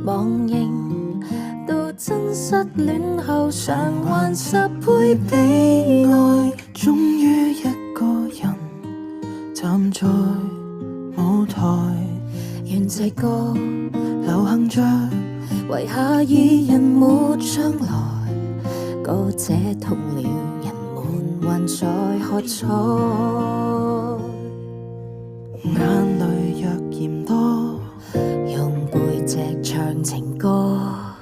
忘形到真失戀後償還10倍悲哀。終於一個人站在舞台，願這歌流行着遺下二人沒將來，歌者痛了，人們還在喝彩。眼淚若嫌多，用背脊唱情歌，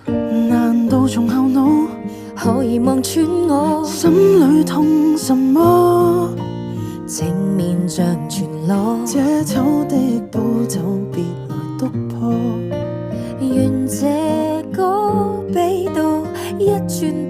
難道從後腦可以望穿我心裏痛什麼？正面像全裸，這醜的步驟別來督破。願這歌悲到一轉